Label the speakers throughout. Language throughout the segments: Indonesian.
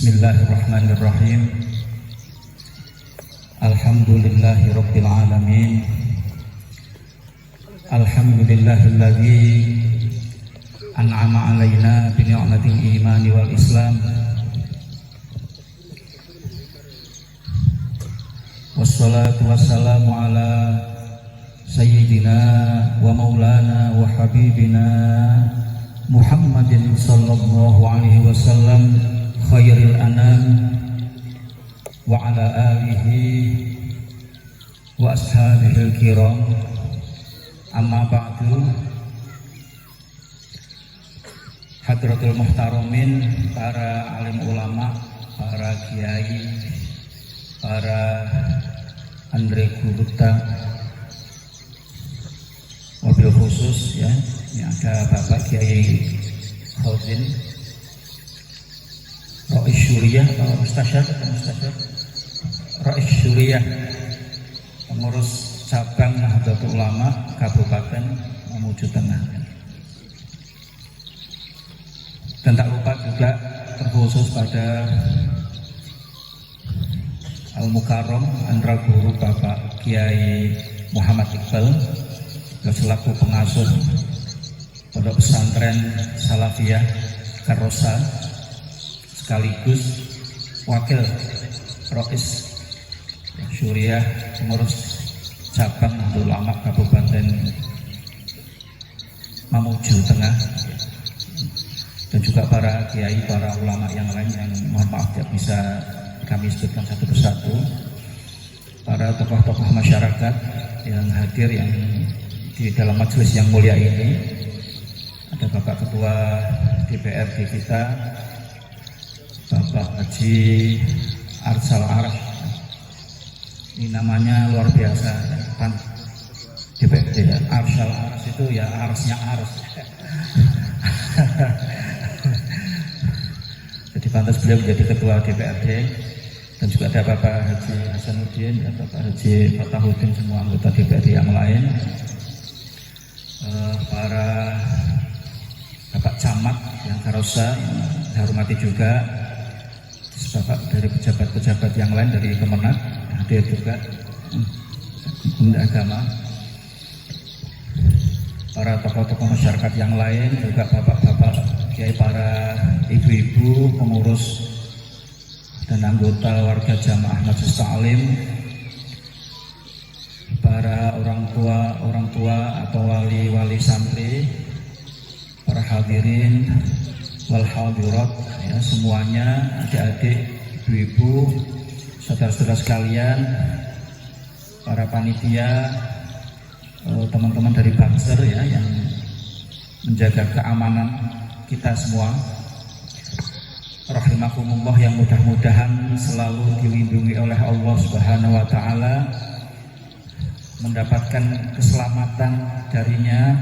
Speaker 1: Bismillahirrahmanirrahim. Alhamdulillahirabbil alamin. Alhamdulillahilladzi an'ama 'alaina bi ni'matil imani wal islam. Wassalatu wassalamu ala sayyidina wa maulana wa habibina Muhammadin sallallahu alaihi wasallam khairil anam wa ala alihi wa ashabihil kiram. Amma ba'du. Hadratul muhtaramin, para alim ulama, para kiai, para andre guruta, mobil khusus ya, ini ada Bapak Kiai Khozin Rais Syuriah atau Mustasyar Rais Syuriah, pengurus cabang Nahdlatul Ulama Kabupaten Mamuju Tengah. Dan tak lupa juga terkhusus pada Al-Mukarram Andra Guru Bapak Kiai Muhammad Iqbal selaku pengasuh Pondok Pesantren Salafiyah Karosa sekaligus wakil Rais Syuriah pengurus cabang Nahdlatul Ulama Kabupaten Mamuju Tengah, dan juga para kiai, para ulama yang lain yang mohon maaf tidak bisa kami sebutkan satu persatu, para tokoh-tokoh masyarakat yang hadir yang di dalam majelis yang mulia ini. Ada Bapak Ketua DPRD kita, Bapak Haji Arsyal Arash, ini namanya luar biasa kan, DPRD ya, Arsyal Arash itu ya arasnya aras. Jadi pantas beliau menjadi Ketua DPRD. Dan juga ada Bapak Haji Hasanuddin, ada Bapak Haji Fatahuddin, semua anggota DPRD yang lain, para Bapak Camat yang Karosa yang saya hormati juga, Bapak dari pejabat-pejabat yang lain dari Kemenak hadir juga, Bunda Agama, para tokoh-tokoh masyarakat yang lain, juga bapak-bapak kiai, para ibu-ibu pengurus dan anggota warga jamaah Majelis Ta'lim, para orang tua atau wali-wali santri, para hadirin wal hadirat ya, semuanya, adik-adik, ibu-ibu, saudara-saudara sekalian, para panitia, teman-teman dari Banser ya yang menjaga keamanan kita semua, rahimakumullah, yang mudah-mudahan selalu dilindungi oleh Allah Subhanahu wa taala, mendapatkan keselamatan darinya,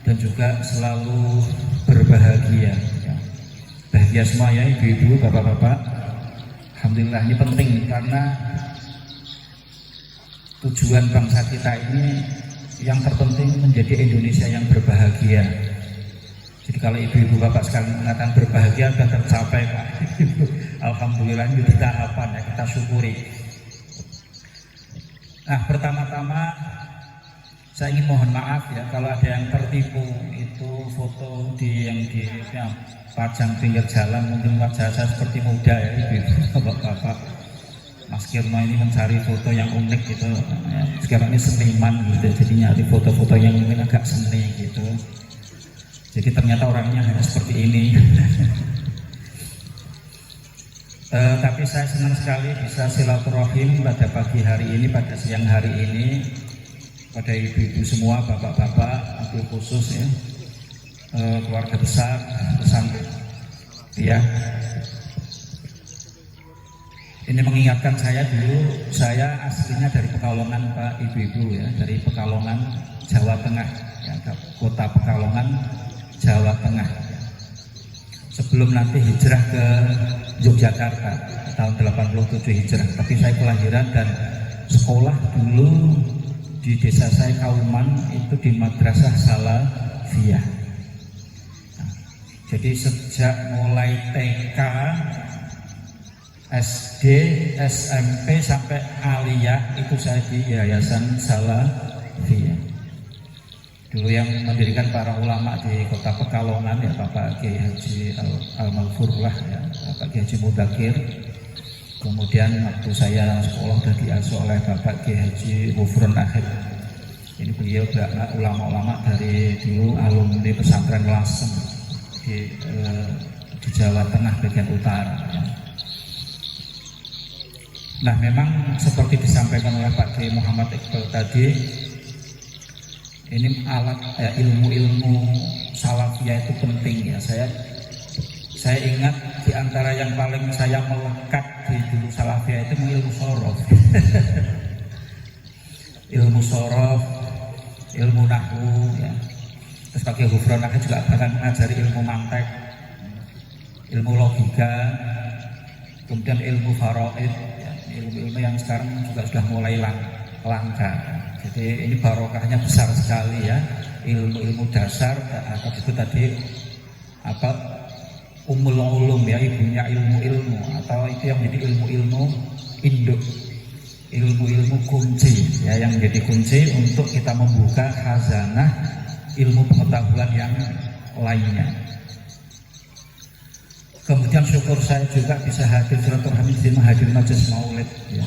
Speaker 1: dan juga selalu berbahagia ya. Bahagia semua ya, ibu-ibu, bapak-bapak. Alhamdulillah, ini penting karena tujuan bangsa kita ini yang terpenting menjadi Indonesia yang berbahagia. Jadi kalau ibu-ibu bapak sekalian mengatakan berbahagia sudah tercapai Pak. Alhamdulillah, ini kita harapan ya, kita syukuri. Nah, pertama-tama saya ingin mohon maaf ya kalau ada yang tertipu, itu foto yang dipajang pinggir jalan, mungkin wajah saya seperti muda ya ibu-ibu bapak-bapak. Mas Kirno ini mencari foto yang unik gitu ya. Sekarang ini seniman gitu, jadi nyari foto-foto yang mungkin agak seni gitu. Jadi ternyata orangnya hanya seperti ini. Tapi saya senang sekali bisa silaturahim pada pagi hari ini, pada siang hari ini, pada ibu-ibu semua, bapak-bapak, abil khusus ya, keluarga besar, pesantren ya. Ini mengingatkan saya dulu, saya aslinya dari Pekalongan Pak, ibu-ibu ya, dari Pekalongan, Jawa Tengah ya, kota Pekalongan, Jawa Tengah. Sebelum nanti hijrah ke Yogyakarta tahun 87 hijrah, tapi saya kelahiran dan sekolah dulu di desa saya Kauman itu di Madrasah Salafiyah. Jadi sejak mulai TK SD, SMP sampai aliyah itu saya di Yayasan Salafiyah. Dulu yang mendirikan para ulama di kota Pekalongan ya Bapak Kiai Haji Al-Malfurlah ya, Bapak Kiai Haji Mudakir. Kemudian waktu saya sekolah sudah diasuh oleh Bapak Kiai Haji Wufrun Akhir. Ini beliau ulama-ulama dari dulu alumni pesantren Lasem di Jawa Tengah bagian utara ya. Nah memang seperti disampaikan oleh Pak Kiai Muhammad Iqbal tadi, ini alat ilmu-ilmu salafiyah itu penting ya. Saya ingat di antara yang paling saya melekat di dulu salafiyah itu ilmu sorof. Ilmu sorof, ilmu nahwu ya. Terus pakai Ghufron juga bahkan ngajari ilmu mantek, ilmu logika, kemudian ilmu faraid ya, ilmu-ilmu yang sekarang juga sudah mulai langka. Jadi ini barokahnya besar sekali ya, ilmu-ilmu dasar atau disebut tadi apa umul ulum ya, ibunya ilmu-ilmu, atau itu yang menjadi ilmu-ilmu induk, ilmu-ilmu kunci ya, yang menjadi kunci untuk kita membuka khazanah ilmu pengetahuan yang lainnya. Kemudian syukur saya juga bisa hadir silaturahmi di hadir majelis maulid ya,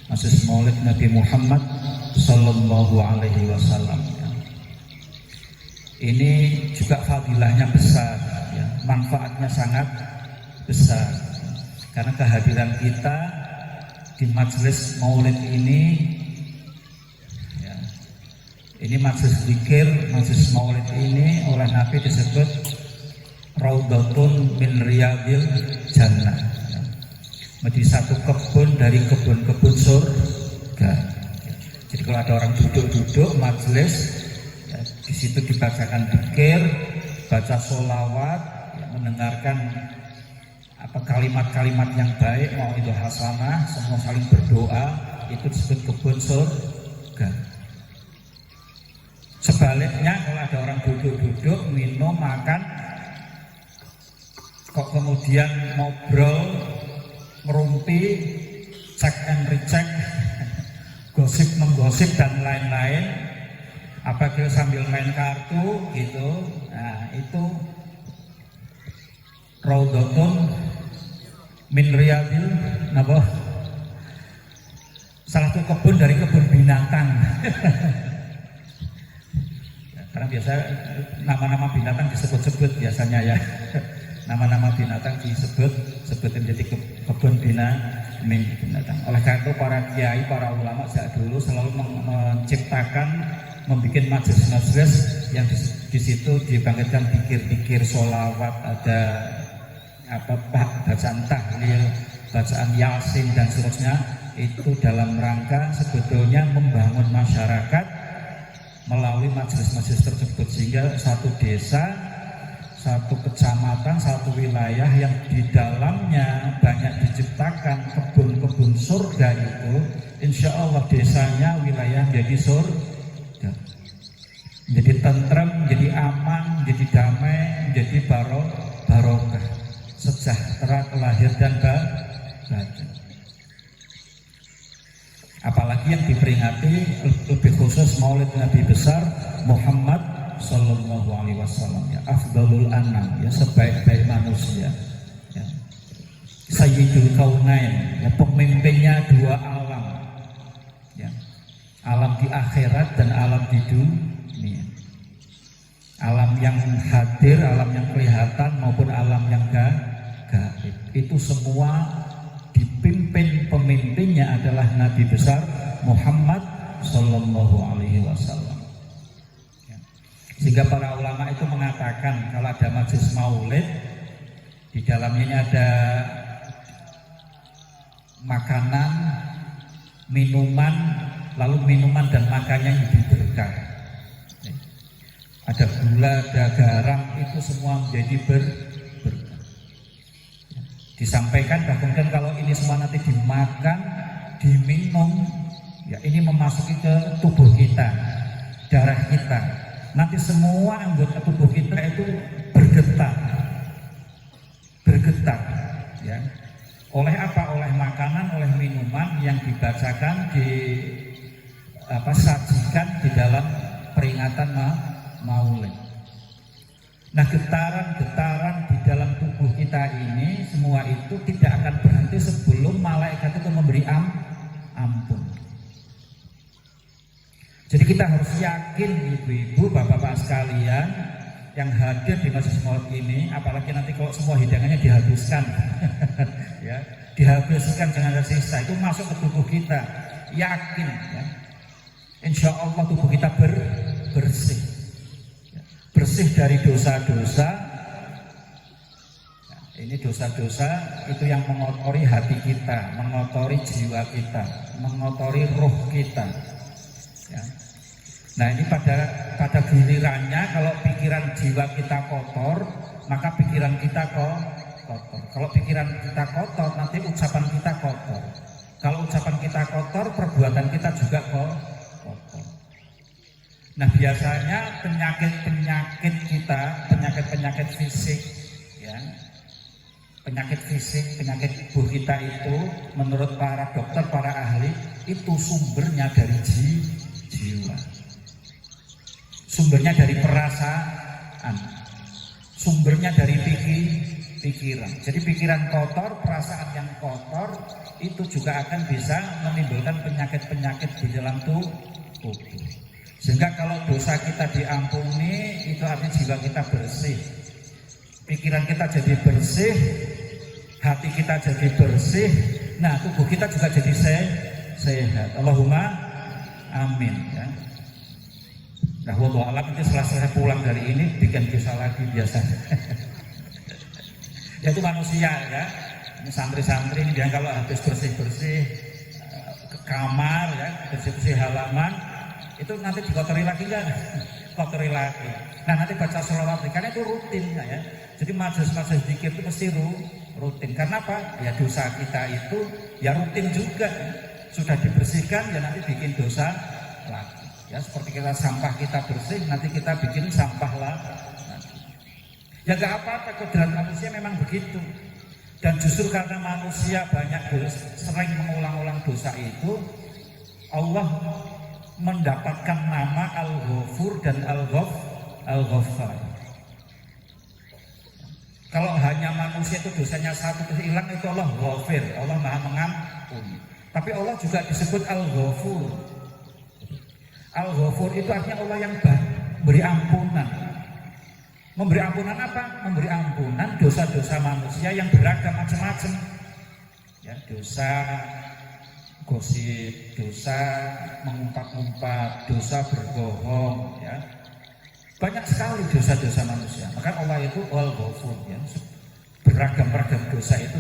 Speaker 1: majelis maulid Nabi Muhammad Sallallahu Alaihi Wasallam ya. Ini juga fadilahnya besar ya, manfaatnya sangat besar karena kehadiran kita di majelis maulid ini ya, ini majelis zikir, majelis maulid ini oleh Nabi disebut Raudhatun min Riyadil Jannah ya. Menjadi satu kebun dari kebun-kebun surga. Jadi kalau ada orang duduk-duduk majelis ya, di situ dibacakan dzikir, baca sholawat ya, mendengarkan apa kalimat-kalimat yang baik, mau itu hasanah, semua saling berdoa, itu disebut kebun surga. Sebaliknya kalau ada orang duduk-duduk minum makan kok kemudian ngobrol ngerumpi, cek and recheck, gosip menggosip dan lain-lain, apabila sambil main kartu gitu, nah itu Raudhatun min Riyadil napa? Salah satu kebun dari kebun binatang. Karena biasa nama-nama binatang disebut-sebut biasanya ya. Nama-nama binatang disebut menjadi kebun binatang. Oleh karena itu para kiai, para ulama sejak dulu selalu menciptakan, membuat majelis-majelis yang di situ dibangkitkan pikir-pikir, sholawat, ada apa bacaan tahlil, bacaan yasin dan seterusnya. Itu dalam rangka sebetulnya membangun masyarakat melalui majelis-majelis tersebut, sehingga satu desa, satu kecamatan, satu wilayah yang di dalamnya banyak diciptakan kebun-kebun surga itu, insya Allah desanya, wilayah menjadi surga, menjadi tentrem, menjadi aman, menjadi damai, menjadi barokah, sejahtera lahir dan batin. Apalagi yang diperingati lebih khusus Maulid Nabi besar Muhammad Sallallahu Alaihi Wasallam ya, afdalul anam ya, sebaik-baik manusia ya. Sayyidul Kaunain ya, pemimpinnya dua alam ya, alam di akhirat dan alam di dunia, alam yang hadir, alam yang kelihatan maupun alam yang gaib. Itu semua dipimpin, pemimpinnya adalah Nabi besar Muhammad Sallallahu Alaihi Wasallam. Sehingga para ulama itu mengatakan kalau ada majelis maulid, di dalamnya ini ada makanan, minuman, lalu minuman dan makannya yang berkah. Ada gula, ada garam, itu semua menjadi berkah. Disampaikan bahkan kalau ini semua nanti dimakan, diminum, ya ini memasuki ke tubuh kita, darah kita. Nanti semua anggota tubuh kita itu bergetar, ya. Oleh apa? Oleh makanan, oleh minuman yang dibacakan, sajikan di dalam peringatan Maulid. Nah, getaran-getaran di dalam tubuh kita ini semua itu tidak akan berhenti sebelum malaikat itu memberi ampun. Jadi kita harus yakin, ibu-ibu, bapak-bapak sekalian yang hadir di majelis maulid ini, apalagi nanti kalau semua hidangannya dihabiskan, ya, dihabiskan jangan ada sisa, itu masuk ke tubuh kita, yakin, ya, insya Allah tubuh kita bersih, ya, bersih dari dosa-dosa. Ya, ini dosa-dosa itu yang mengotori hati kita, mengotori jiwa kita, mengotori roh kita. Ya. Nah, ini pada gilirannya kalau pikiran jiwa kita kotor, maka pikiran kita kotor. Kalau pikiran kita kotor, nanti ucapan kita kotor. Kalau ucapan kita kotor, perbuatan kita juga kotor. Nah, biasanya penyakit kita, penyakit fisik, ya, penyakit fisik, penyakit tubuh kita itu, menurut para dokter, para ahli, itu sumbernya dari jiwa. Sumbernya dari perasaan, sumbernya dari pikiran. Jadi pikiran kotor, perasaan yang kotor itu juga akan bisa menimbulkan penyakit-penyakit di dalam tubuh. Sehingga kalau dosa kita diampuni, itu artinya jiwa kita bersih, pikiran kita jadi bersih, hati kita jadi bersih. Nah, tubuh kita juga jadi sehat. Allahumma amin, ya. Nah, wallahu a'lam, itu setelah saya pulang dari ini bikin dosa lagi biasanya. Ya, itu manusia, ya. Ini santri-santri ini dia kalau habis bersih-bersih ke kamar, ya, bersih-bersih halaman, itu nanti dikotori lagi kan? Kotori lagi. Nah, nanti baca sholawat, karena itu rutin, ya. Jadi majelis-majelis zikir itu mesti rutin. Karena apa? Ya, dosa kita itu ya rutin juga. Sudah dibersihkan, ya nanti bikin dosa lagi. Ya, seperti kita sampah kita bersih, nanti kita bikin sampah lagi. Ya nggak apa-apa, kodrat manusia memang begitu. Dan justru karena manusia sering mengulang-ulang dosa itu, Allah mendapatkan nama Al-Ghafur dan Al-Ghaffar. Kalau hanya manusia itu dosanya satu terus hilang, itu Allah Ghafir, Allah Maha mengampuni. Tapi Allah juga disebut Al-Ghafur. Al-Ghafur itu artinya Allah yang beri ampunan. Memberi ampunan apa? Memberi ampunan dosa-dosa manusia yang beragam macam-macam. Ya, dosa gosip, dosa mengumpat-umpat, dosa berbohong, ya. Banyak sekali dosa-dosa manusia. Maka Allah itu Al-Ghafur, ya. Beragam-ragam dosa itu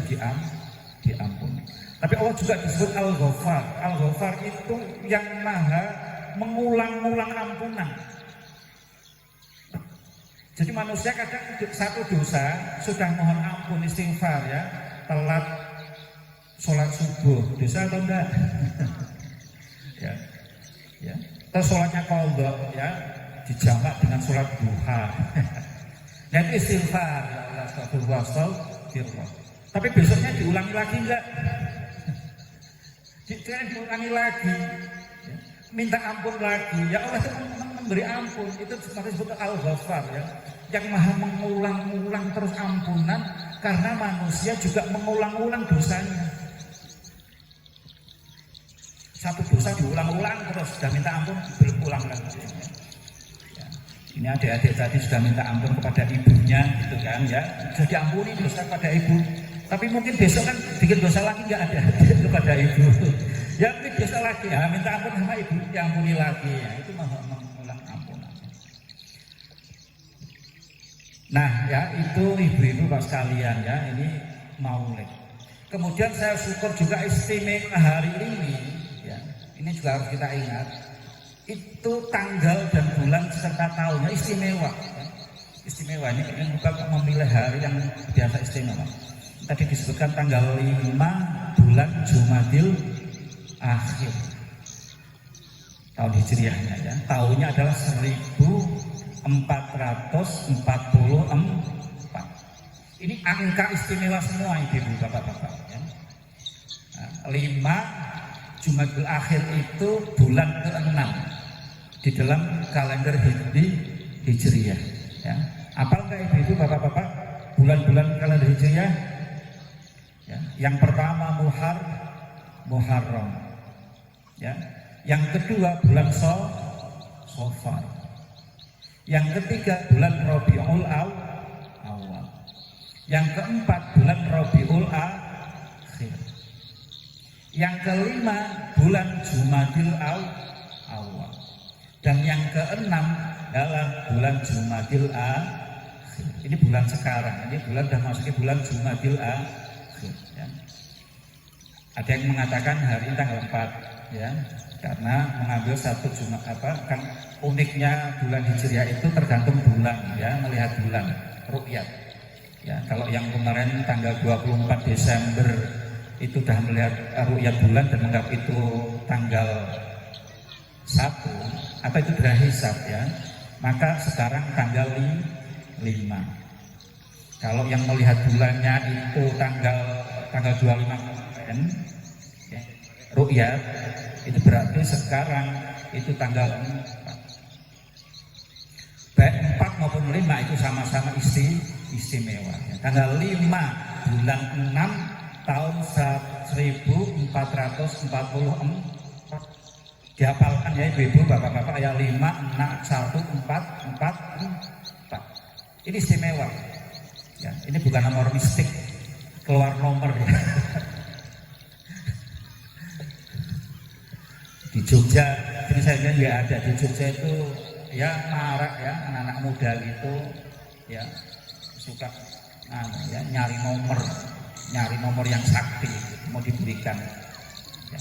Speaker 1: diampuni. Tapi Allah juga disebut Al-Ghaffar. Al-Ghaffar itu yang maha mengulang-ulang ampunan. Jadi manusia kadang satu dosa sudah mohon ampun istighfar, ya, telat sholat subuh, dosa atau enggak? Ya, ya. Terus sholatnya qadha, ya, dijamak dengan sholat duha. Nah, itu istighfar, ya, astagfirullah. Tapi besoknya diulangi lagi enggak? Diulangi lagi. Minta ampun lagi, ya Allah itu memberi ampun, itu seperti disebut Al-Ghaffar, ya, yang maha mengulang-ulang terus ampunan, karena manusia juga mengulang-ulang dosanya. Satu dosa diulang-ulang terus, sudah minta ampun berulang lagi. Ya. Ini adik-adik tadi sudah minta ampun kepada ibunya, gitu kan, ya, sudah diampuni dosa kepada ibu. Tapi mungkin besok kan bikin dosa lagi nggak ada kepada ibu. Ya, ini dosa lagi, ya, minta ampun sama ibu, diampuni lagi, ya, itu mengulang ampunan. Nah, ya, itu ibu-ibu Pak sekalian, ya, ini Maulid. Kemudian saya syukur juga istimewa hari ini, ya, ini juga harus kita ingat. Itu tanggal dan bulan serta tahunnya istimewa, ya. Istimewa ini bukan memilih hari yang biasa istimewa. Tadi disebutkan tanggal 5 bulan Jumadil Akhir tahun Hijriahnya, ya. Tahunnya adalah 1444. Ini angka istimewa semua ibu bapak-bapak ya. 5 Jumadil Akhir itu bulan ke-6 di dalam kalender Hijriyah ya. Apal nggak ibu bapak-bapak bulan-bulan kalender Hijriyah ya? Yang pertama Muharram ya. Yang kedua bulan Safar. Yang ketiga bulan Rabiul Awal. Yang keempat bulan Rabiul Akhir. Yang kelima bulan Jumadil Awal. Dan yang keenam adalah bulan Jumadil Akhir. Ini bulan sekarang. Ini bulan sudah masuki bulan Jumadil Akhir ya. Ada yang mengatakan hari ini tanggal 4 ya. Karena mengambil satu Jumat kan uniknya bulan Hijriah itu tergantung bulan ya, melihat bulan ru'yat ya. Kalau yang kemarin tanggal 24 Desember itu sudah melihat ru'yat bulan dan menganggap itu tanggal 1 atau itu sudah hisab ya, maka sekarang tanggal 5. Kalau yang melihat bulannya itu tanggal 25 kemarin ya, ru'yat itu berarti sekarang itu tanggal 4. Baik 4 maupun 5 itu sama-sama istimewa ya. Tanggal 5 bulan 6 tahun 1444 dihafalkan ya ibu-ibu bapak-bapak ya. 5, 6, 1, 4, 4, 4. Ini istimewa ya. Ini bukan nomor mistik keluar nomor ya. Di Jogja, ini saya nggak ada di Jogja itu ya marak ya anak-anak muda gitu ya suka ya, nyari nomor yang sakti gitu, mau diberikan. Ya.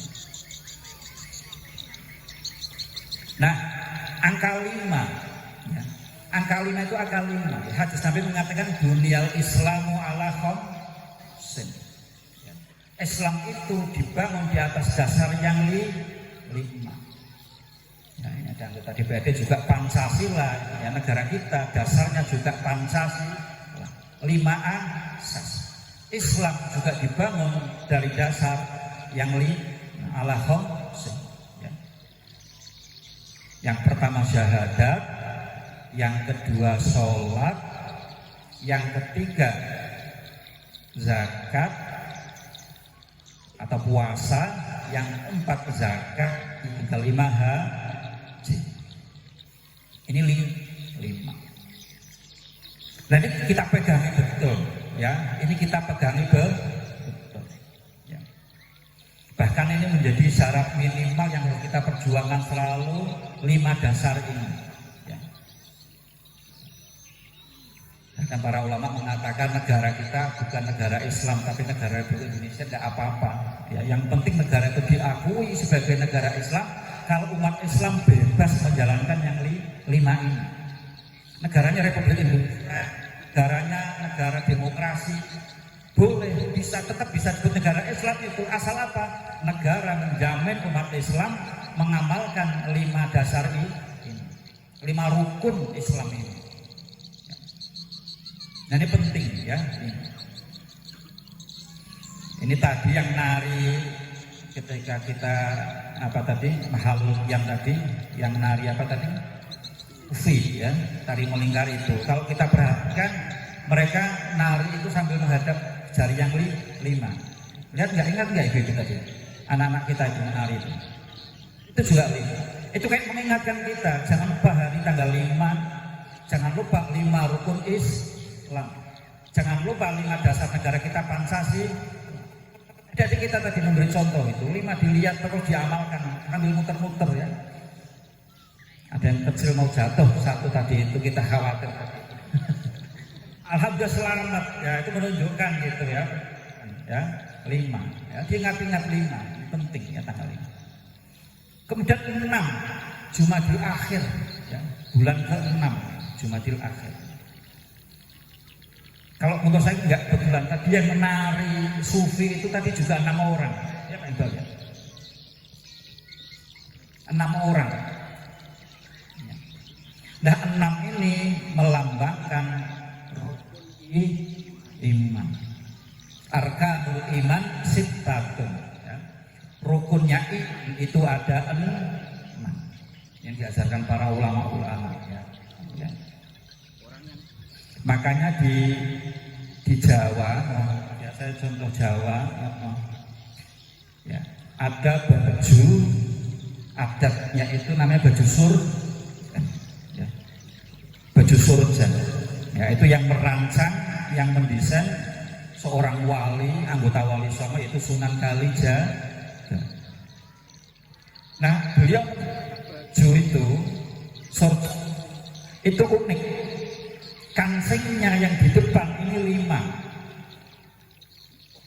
Speaker 1: Nah, angka 5 ya. Angka 5 itu angka 5. Hadis Nabi mengatakan dunyal Islamu ala khamsin. Ya. Islam itu dibangun di atas dasar yang 5. Nah, ini ada anggota DPRD juga Pancasila ya, negara kita dasarnya juga Pancasila. 5 asas. Islam juga dibangun dari dasar yang 5 ala khamsin ya. Yang pertama syahadat, yang kedua sholat, yang ketiga zakat atau puasa, yang 4 zakat, yang kelima haji. Ini 5. Nah ini kita pegangi betul ya. Ini kita pegangi betul ya. Bahkan ini menjadi syarat minimal yang harus kita perjuangkan selalu, 5 dasar ini ya. Dan para ulama mengatakan negara kita bukan negara Islam tapi negara Republik Indonesia, tidak apa-apa ya. Yang penting negara itu diakui sebagai negara Islam kalau umat Islam bebas menjalankan yang 5 ini. Negaranya Republik Indonesia, negaranya negara demokrasi, boleh tetap bisa disebut negara Islam itu asal apa? Negara menjamin umat Islam mengamalkan 5 dasar ini, 5 rukun Islam ini. Nah ini penting ya. Ini tadi yang nari ketika kita apa tadi makhluk yang tadi yang nari apa tadi Ufi ya, tari melingkar itu. Kalau kita perhatikan mereka nari itu sambil menghadap jari yang 5. Lihat nggak, ingat nggak itu tadi anak-anak kita itu menari itu juga 5. Itu kayak mengingatkan kita jangan lupa hari tanggal 5, jangan lupa 5 rukun Islam, jangan lupa 5 dasar negara kita Pancasila. Jadi kita tadi memberi contoh itu 5 dilihat terus diamalkan sambil muter-muter ya. Ada yang kecil mau jatuh satu tadi itu kita khawatir. Alhamdulillah selamat ya, itu menunjukkan gitu ya. Ya 5 ya, diingat-ingat 5 penting ya tanggal 5. Kemudian 6 Jumadil Akhir ya, bulan ke-6 Jumadil Akhir. Kalau menurut saya enggak betulan, tadi yang menari sufi itu tadi juga 6 orang ya Pak Iqbal ya. 6 orang. Nah 6 ini melambangkan iman. Arkanul iman sittatun. Ya. Rukunnya itu ada 6 yang diajarkan para ulama-ulama. Ya. Ya. Makanya di Jawa, ya saya contoh Jawa, ya, ada baju adatnya itu namanya baju sur, ya, baju surjan. Ya, itu yang merancang, yang mendesain seorang wali, anggota wali songo yaitu Sunan Kalijaga. Nah, beliau baju itu surjan itu unik. Kancingnya yang di depan ini 5,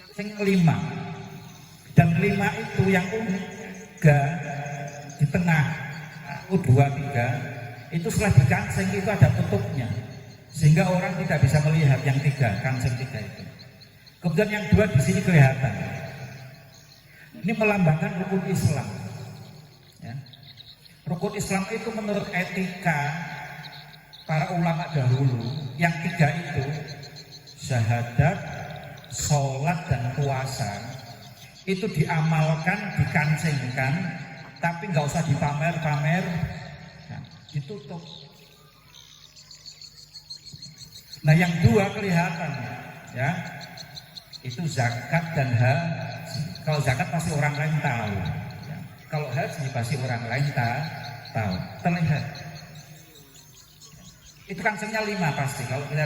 Speaker 1: kancing 5, dan 5 itu yang unik di tengah, 1, 2, 3 itu setelah dikancing itu ada tutupnya sehingga orang tidak bisa melihat yang 3, kancing 3 itu. Kemudian yang 2 di sini kelihatan. Ini melambangkan rukun Islam. Ya. Rukun Islam itu menurut etika para ulama dahulu, yang 3 itu syahadat, sholat, dan puasa itu diamalkan, dikancingkan, tapi nggak usah dipamer-pamer, nah, ditutup. Nah yang 2 kelihatan, ya, itu zakat dan haji. Kalau zakat pasti orang lain tahu, ya. Kalau haji pasti orang lain tahu, terlihat. Itu kancingnya 5 pasti kalau kita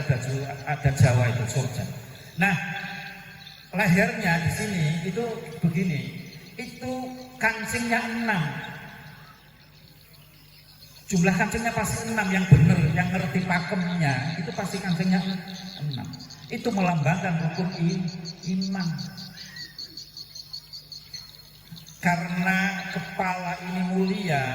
Speaker 1: ada Jawa itu surjan. Nah lehernya di sini itu begini, itu kancingnya 6. Jumlah kancingnya pasti 6 yang benar, yang ngerti pakemnya itu pasti kancingnya 6. Itu melambangkan rukun iman. Karena kepala ini mulia,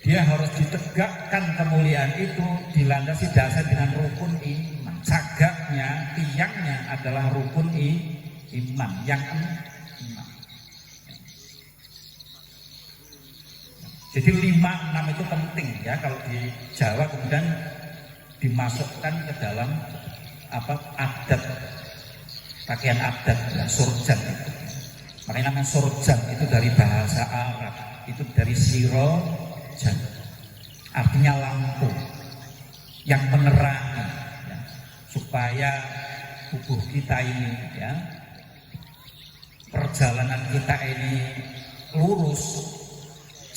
Speaker 1: dia harus ditegakkan kemuliaan itu dilandasi dasar dengan rukun iman. Sagaknya, tiangnya adalah rukun iman yang 6. Jadi 5, 6 itu penting ya kalau di Jawa kemudian dimasukkan ke dalam adat, pakaian adat ya, surjan itu. Makanya namanya surjan itu dari bahasa Arab, itu dari sirojan, artinya lampu yang menerangi ya, supaya tubuh kita ini ya, perjalanan kita ini lurus,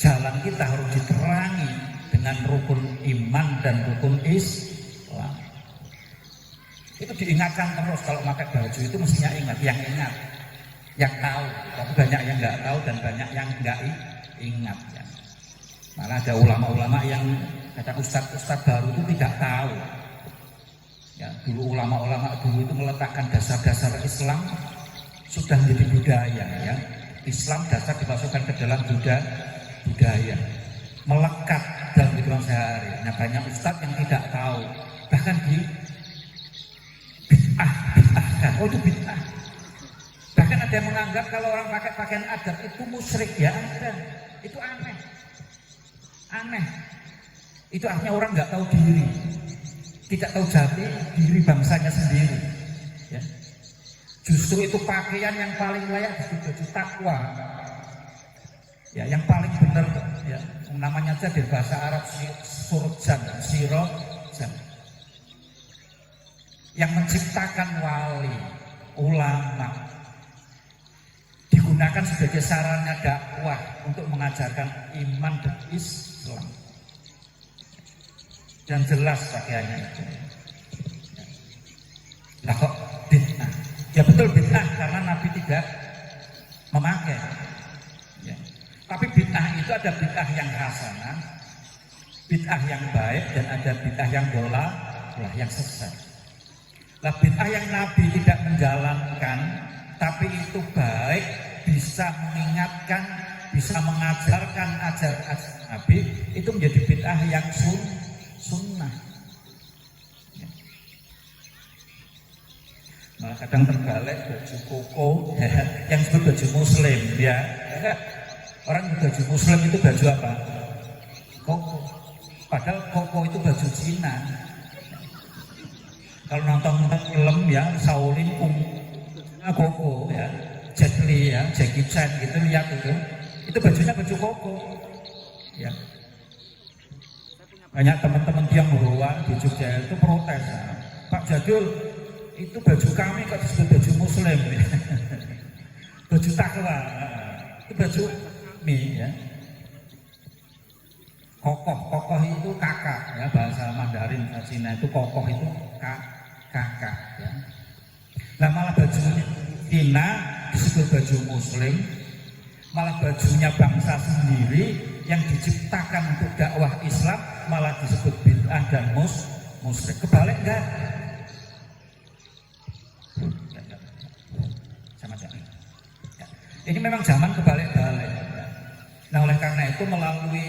Speaker 1: jalan kita harus diterangi dengan rukun iman dan rukun Islam. Itu diingatkan terus kalau pakai baju itu mestinya ingat, yang tahu, tapi banyak yang nggak tahu dan banyak yang nggak ingat ya. Malah ada ulama-ulama yang kata ustadz baru itu tidak tahu. Ya, dulu ulama-ulama dulu itu meletakkan dasar-dasar Islam sudah menjadi budaya ya. Islam dasar dimasukkan ke dalam budaya, melekat dalam kehidupan sehari. Nah banyak ustadz yang tidak tahu, bahkan di bid'ah, oh itu bid'ah. Bahkan ada yang menganggap kalau orang pakai pakaian adat itu musyrik ya, ada. Itu aneh. Itu artinya orang nggak tahu diri, tidak tahu jati diri bangsanya sendiri. Ya. Justru itu pakaian yang paling layak disebut takwa. Ya, yang paling benar ya, namanya aja di bahasa Arab surjan, sirojan. Yang menciptakan wali, ulama, digunakan sebagai sarana dakwah untuk mengajarkan iman dan Islam. Dan jelas pakaiannya itu. Nah kok bid'ah? Ya betul bid'ah karena Nabi tidak memakai. Ya. Tapi bid'ah itu ada bid'ah yang hasanah, bid'ah yang baik, dan ada bid'ah yang dolalah, yang sesat. Nah bid'ah yang Nabi tidak menjalankan, tapi itu baik, bisa mengingatkan, bisa mengajarkan ajaran Nabi, itu menjadi bid'ah yang sunnah. Ya. Malah kadang terbalik baju koko ya, yang disebut baju muslim ya. Orang baju muslim itu baju apa? Koko. Padahal koko itu baju Cina. Kalau nonton film ya Shaolin Kung Koko ya, Jet Li ya, Jackie Chan gitu, lihat itu bajunya baju koko ya. Banyak teman-teman Tionghoa di Jogja itu protes, Pak Jadul itu baju kami kok disebut baju Muslim ya. Baju takwa, itu baju mi ya. Kokoh itu kakak ya, bahasa Mandarin Cina itu kokoh itu kakak ya. Nah malah bajunya Cina disebut baju Muslim, malah bajunya bangsa sendiri yang diciptakan untuk dakwah Islam malah disebut bid'ah dan musyrik. Kebalik enggak? Sama aja. Ya. Ini memang zaman kebalik-balik. Nah oleh karena itu melalui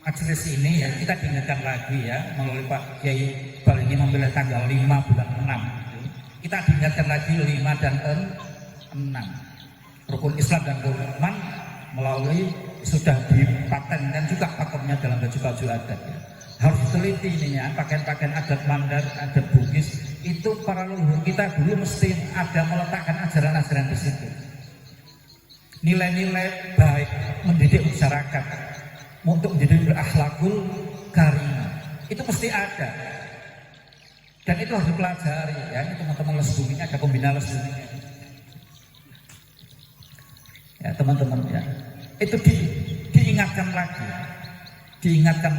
Speaker 1: majelis ini ya kita diingatkan lagi ya, melalui Pak Kiai Iqbal ini memilih tanggal 5 bulan 6. Kita diingatkan lagi 5 dan 6. Rukun Islam dan rukun iman melalui sudah dipatenkan juga pakemnya dalam baju-baju adat ya. Harus diteliti ini ya, pakaian-pakaian adat Mandar, adat Bugis itu para leluhur kita dulu mesti ada meletakkan ajaran-ajaran di situ. Nilai-nilai baik mendidik masyarakat untuk menjadi berakhlakul karimah itu mesti ada dan itu harus dipelajari ya. Ini teman-teman les buminya, ada pembina les buminya ya teman-teman ya. Itu diingatkan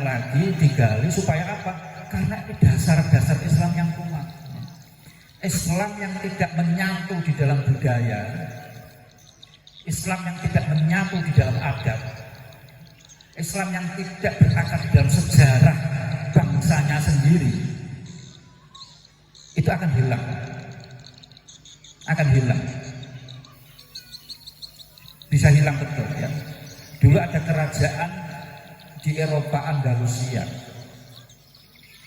Speaker 1: lagi, digali supaya apa? Karena itu dasar-dasar Islam yang kuat, Islam yang tidak menyatu di dalam budaya, Islam yang tidak menyatu di dalam adat, Islam yang tidak berakar di dalam sejarah bangsanya sendiri, itu akan hilang. Bisa hilang betul ya. Dulu ada kerajaan di Eropa Andalusia.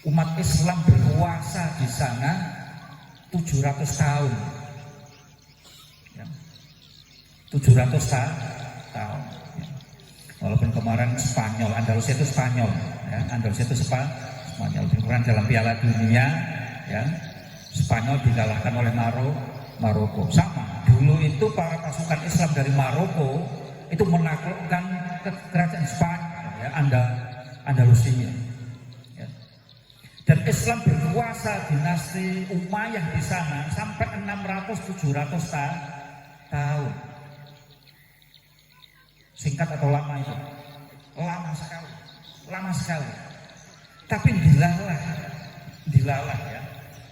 Speaker 1: Umat Islam berkuasa di sana 700 tahun. Ya. 700 tahun. Walaupun kemarin Spanyol, Andalusia itu Spanyol, ya. Andalusia itu Spanyol. Kemarin dalam Piala Dunia, ya, Spanyol dikalahkan oleh Maroko. Sama, dulu itu para pasukan Islam dari Maroko itu menaklukkan kerajaan Spanyol, ya, Andalusia. Ya. Dan Islam berkuasa dinasti Umayyah di sana sampai 600-700 tahun. Singkat atau lama itu? Lama sekali. Tapi dilalah ya.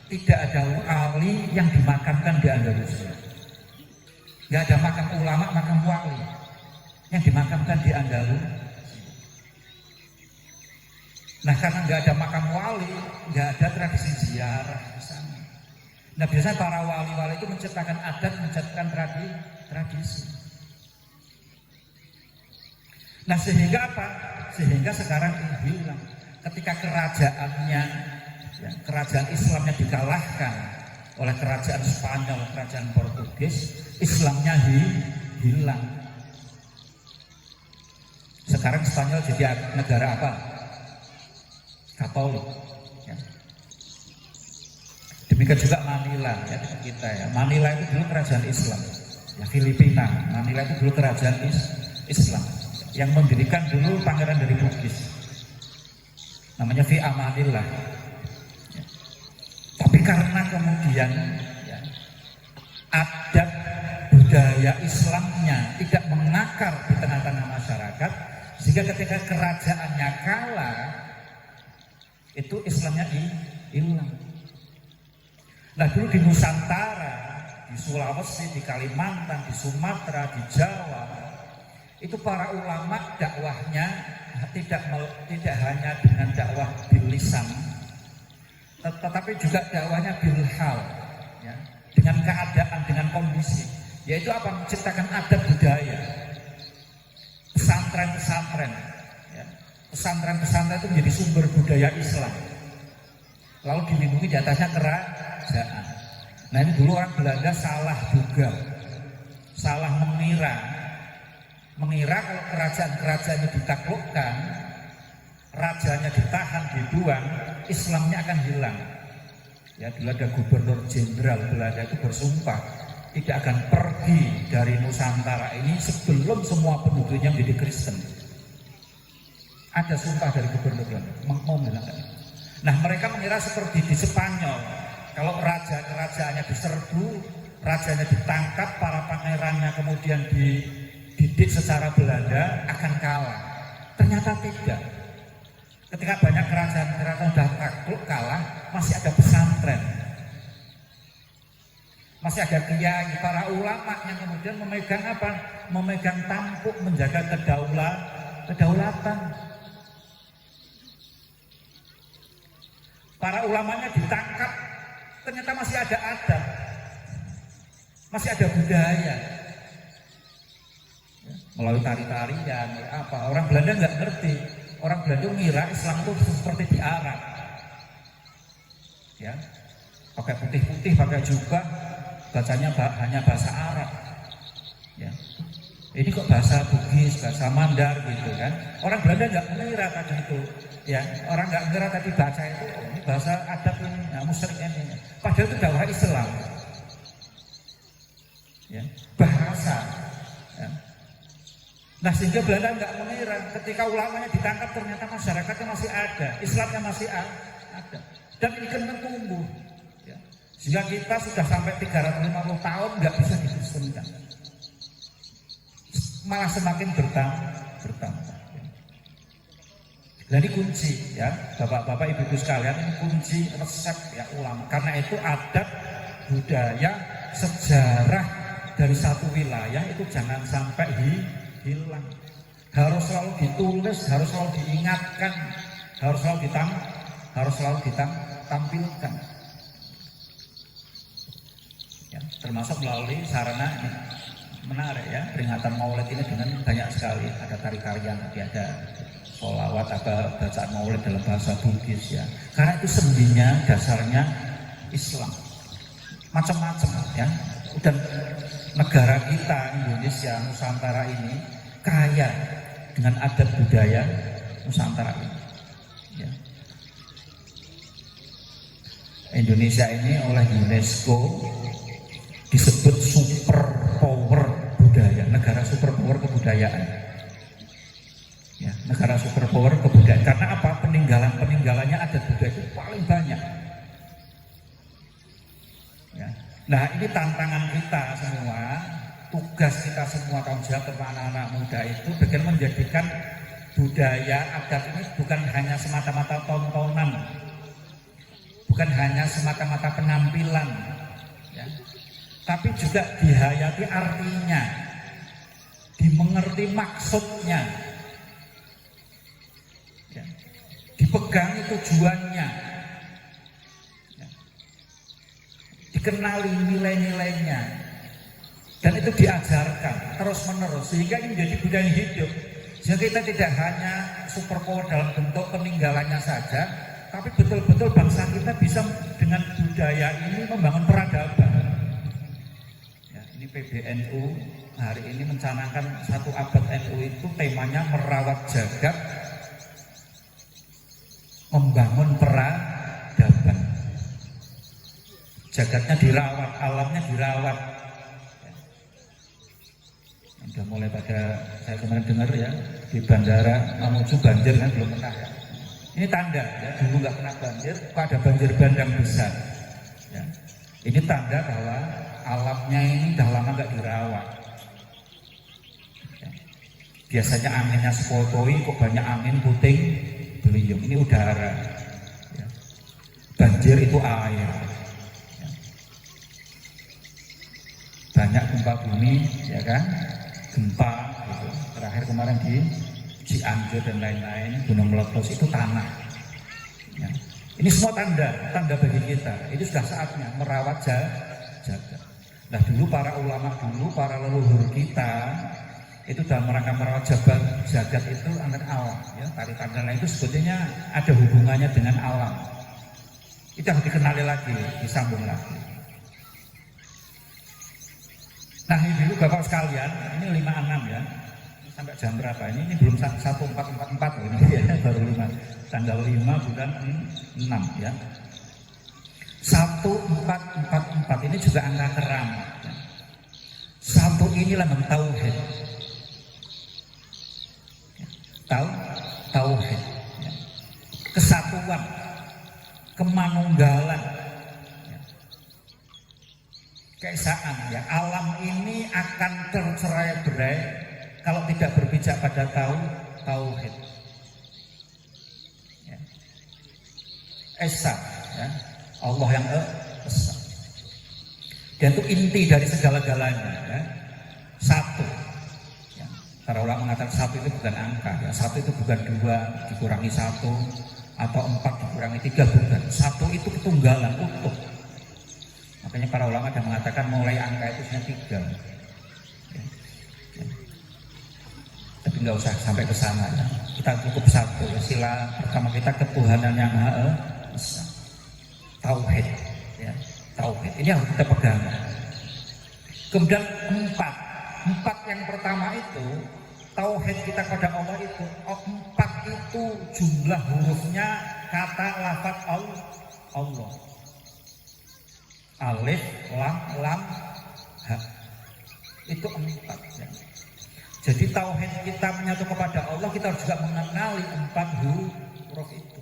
Speaker 1: Tidak ada wali yang dimakamkan di Andalusia. Nggak ada makam ulama, makam wali yang dimakamkan di Andalusia. Nah karena nggak ada makam wali, nggak ada tradisi ziarah di sana. Nah biasanya para wali-wali itu menciptakan adat, menciptakan tradisi. Nah sehingga apa? Sehingga sekarang ini hilang. Ketika kerajaannya, ya, kerajaan Islamnya dikalahkan oleh kerajaan Spanyol, kerajaan Portugis, Islamnya hilang. Sekarang Spanyol jadi negara apa? Katolik. Ya. Demikian juga Manila ya kita ya. Manila itu dulu kerajaan Islam. Ya, Filipina, Manila itu dulu kerajaan Islam. Yang mendirikan dulu pangeran dari Bugis, namanya Fi Amanillah. Ya. Tapi karena kemudian ya, adat budaya Islamnya tidak mengakar di tengah-tengah masyarakat, sehingga ketika kerajaannya kalah, itu Islamnya hilang. Nah dulu di Nusantara, di Sulawesi, di Kalimantan, di Sumatera, di Jawa, itu para ulama dakwahnya tidak hanya dengan dakwah bil lisan, tetapi juga dakwahnya bil hal, ya, dengan keadaan, dengan kondisi, yaitu apa? Menciptakan adat budaya, pesantren-pesantren, ya. Pesantren-pesantren itu menjadi sumber budaya Islam, lalu dilindungi di atasnya kerajaan. Nah ini dulu orang Belanda salah juga, salah mengira kalau kerajaan-kerajaannya ditaklukkan, rajanya ditahan, dibuang, Islamnya akan hilang. Ya, dulu ada gubernur jenderal Belanda itu bersumpah tidak akan pergi dari Nusantara ini sebelum semua penduduknya menjadi Kristen. Ada sumpah dari gubernur Belanda, mau bilang kan. Nah, mereka mengira seperti di Spanyol, kalau kerajaannya diserbu, rajanya ditangkap, para pangerannya kemudian dididik secara Belanda akan kalah. Ternyata tidak. Ketika banyak kerajaan-kerajaan sudah takluk kalah, masih ada pesantren. Masih ada kiai, para ulama yang kemudian memegang apa? Memegang tampuk menjaga kedaulatan. Para ulamanya ditangkap, ternyata masih ada adat, masih ada budaya. Melalui tari-tarian, apa? Orang Belanda nggak ngerti. Orang Belanda ngira Islam itu seperti di Arab. Ya, pakai putih-putih, pakai jubah, bacanya hanya bahasa Arab. Ya, ini kok bahasa Bugis, bahasa Mandar gitu kan? Orang Belanda nggak mengira tadi itu. Ya, orang nggak mengira tadi baca itu, oh, ini bahasa adat ini, nah, musyrik ini. Padahal itu dakwah Islam. Ya, bahasa. Ya. Nah, sehingga Belanda nggak mengira ketika ulamanya ditangkap ternyata masyarakatnya masih ada, Islamnya masih ada, dan ini kan tumbuh. Ya. Sehingga kita sudah sampai 350 tahun nggak bisa dikristenkan, malah semakin bertambah. Jadi kunci ya, bapak-bapak, ibu-ibu sekalian, ini kunci resep ya ulama. Karena itu adat, budaya, sejarah dari satu wilayah itu jangan sampai hilang. Harus selalu ditulis, harus selalu diingatkan, harus selalu ditampilkan. Ya, termasuk melalui sarana ini. Menarik ya, peringatan Maulid ini dengan banyak sekali, ada tari-tarian, ada sholawat, ada bacaan Maulid dalam bahasa Bugis ya. Karena itu sendinya dasarnya Islam, macam-macam ya. Dan negara kita Indonesia Nusantara ini kaya dengan adat budaya Nusantara ini. Ya. Indonesia ini oleh UNESCO disebut super power budaya, negara super power kebudayaan. Ya, negara super power kebudayaan. Karena apa? Peninggalannya adat budaya itu paling banyak. Ya. Nah, ini tantangan kita semua, tugas kita semua, tanggung jawab kepada anak-anak muda itu bagaimana menjadikan budaya adat ini bukan hanya semata-mata tontonan, bukan hanya semata-mata penampilan, ya, tapi juga dihayati artinya, dimengerti maksudnya, ya, dipegang tujuannya, ya, dikenali nilai-nilainya, dan itu diajarkan terus-menerus sehingga ini menjadi budaya hidup. Sehingga kita tidak hanya super power dalam bentuk peninggalannya saja, tapi betul-betul bangsa kita bisa dengan budaya ini membangun peradaban. Ya, ini PBNU hari ini mencanangkan 1 abad NU itu temanya merawat jagat, membangun peradaban. Jagatnya dirawat, alamnya dirawat. Udah mulai pada, saya kemarin dengar ya, di bandara Mamuju banjir kan, belum pernah ya. Ini tanda ya, dulu nggak pernah banjir, pada banjir bandang besar. Ya. Ini tanda bahwa alamnya ini udah lama nggak dirawat. Ya. Biasanya anginnya sepotoi, kok banyak angin puting beliung. Ini udara. Ya. Banjir itu air. Ya. Banyak gempa bumi, ya kan? Gempa gitu. Terakhir kemarin di Cianjur dan lain-lain, Gunung Meletus itu tanah. Ya. Ini semua tanda bagi kita. Ini sudah saatnya merawat jagat. Nah, dulu para ulama dulu, para leluhur kita itu dalam rangka merawat jagat itu antara alam. Ya, tari-tarian itu sebetulnya ada hubungannya dengan alam. Itu harus dikenali lagi, disambung lagi. Nah, ini dulu Bapak sekalian, ini 56 ya. Sampai jam berapa ini? Ini belum 1444 loh, ini ya, baru 5. Tanggal 5 bulan 6 ya. 1444 ini juga angka keramat. Satu inilah tauhid. Tauhid. Kesatuan, kemanunggalan, keesaan. Ya, alam ini akan tercerai-berai kalau tidak berpijak pada tauhid. Ya. Esa, ya. Allah yang esa. Dan itu inti dari segala-galanya. Ya. Satu. Ya. Para ulama mengatakan satu itu bukan angka. Ya. Satu itu bukan 2 dikurangi 1 atau 4 dikurangi 3, bukan. Satu itu ketunggalan utuh. Makanya para ulama ada mengatakan mulai angka itu hanya 3. Ya. Ya. Tapi nggak usah sampai ke sana. Ya. Kita cukup satu. Sila pertama kita ketuhanan yang Maha Esa. Tauhid. Ya. Tauhid ini harus kita pegang. Kemudian 4 yang pertama itu tauhid kita pada Allah itu 4 itu jumlah hurufnya kata lafaz Allah. Alif, lam, ha. Itu 4 ya. Jadi tauhid kita menyatu kepada Allah, kita harus juga mengenali 4 huruf itu.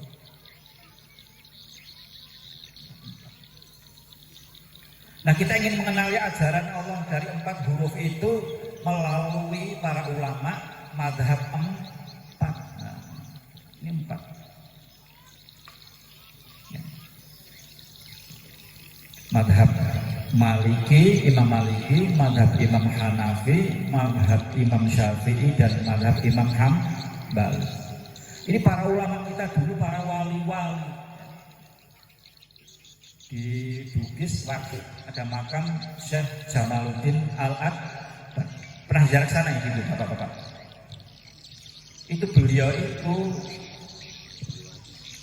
Speaker 1: Nah, kita ingin mengenali ajaran Allah dari 4 huruf itu melalui para ulama mazhab 4. Nah, ini 4. Ya. Mazhab Maliki, Imam Maliki, mazhab Imam Hanafi, mazhab Imam Syafi'i, dan mazhab Imam Hambali. Ini para ulama kita dulu, para wali-wali. Di Bugis waktu ada makam Syekh Jamaluddin Al-Adbar. Pernah ziarah sana ya gitu, Bapak-bapak? Itu beliau itu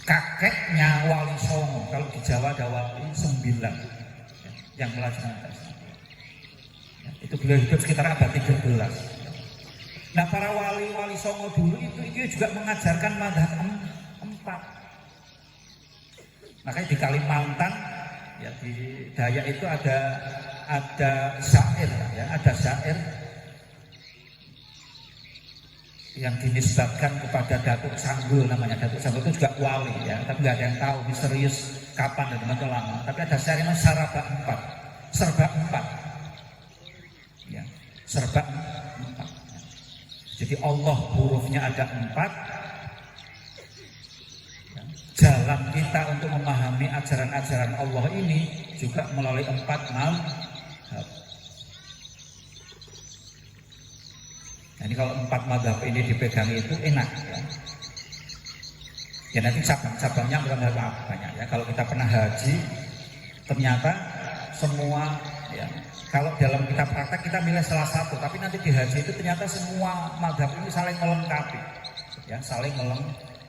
Speaker 1: kakeknya Wali Songo. Kalau di Jawa ada Wali 9 yang melaksanakan. Itu beliau hidup sekitar abad 13. Nah, para wali-wali Songo dulu itu juga mengajarkan mazhab 4. Makanya di Kalimantan, ya di Dayak itu ada syair, ya ada syair yang dinisbatkan kepada Datuk Sanggul, namanya Datuk Sanggul itu juga wali, ya, tapi nggak ada yang tahu misterius kapan dan teman lama. Tapi ada syair yang serba empat, ya, serba 4. Jadi Allah hurufnya ada 4. Jalan kita untuk memahami ajaran-ajaran Allah ini juga melalui 4 mazhab. Jadi kalau 4 mazhab ini dipegang itu enak, ya. Ya nanti cabang-cabangnya berapa banyak, ya. Kalau kita pernah haji, ternyata semua, ya. Kalau dalam kita praktek kita milih salah satu, tapi nanti di haji itu ternyata semua mazhab ini saling melengkapi, ya, saling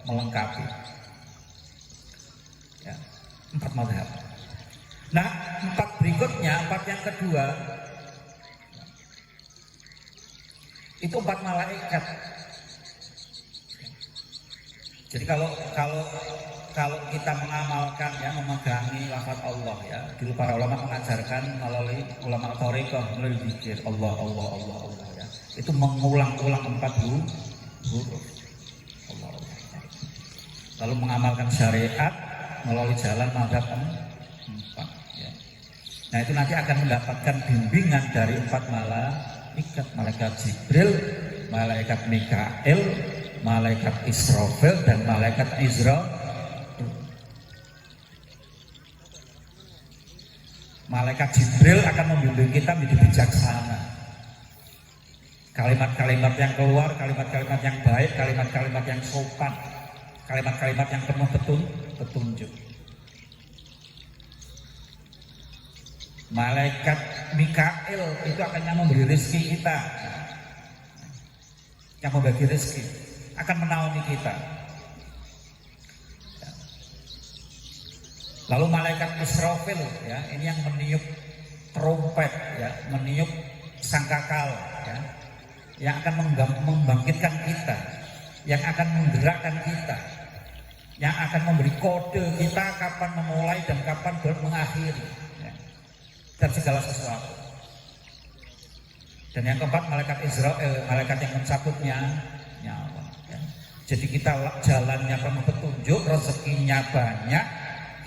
Speaker 1: melengkapi. Ya, 4 mazhab. Nah, 4 berikutnya, 4 yang kedua, itu 4 malaikat. Jadi kalau kita mengamalkan, ya, memegangi lafaz Allah, ya, dulu para ulama mengajarkan melalui ulama thariqah, melalui zikir Allah, ya, itu mengulang-ulang 4 huruf Allah. Lalu mengamalkan syariat melalui jalan mazhab 4, ya. Nah, itu nanti akan mendapatkan bimbingan dari 4 malaikat, malaikat Jibril, malaikat Mikail, malaikat Israfil, dan malaikat Israel. Malaikat Jibril akan membimbing kita menjadi bijaksana. Kalimat-kalimat yang keluar, kalimat-kalimat yang baik, kalimat-kalimat yang sopan, kalimat-kalimat yang penuh petunjuk. Malaikat Mikail itu akan yang memberi rezeki kita, yang membagi rezeki, akan menaungi kita. Lalu malaikat Israfil, ya, ini yang meniup trompet, ya, meniup sangkakala, ya, yang akan membangkitkan kita, yang akan menggerakkan kita. yang akan memberi kode kita kapan memulai dan kapan mengakhiri, ya, dan segala sesuatu. Dan yang keempat, malaikat Israel, malaikat yang mencabutnya nyawa. Ya. Jadi kita jalannya penuh petunjuk, rezekinya banyak,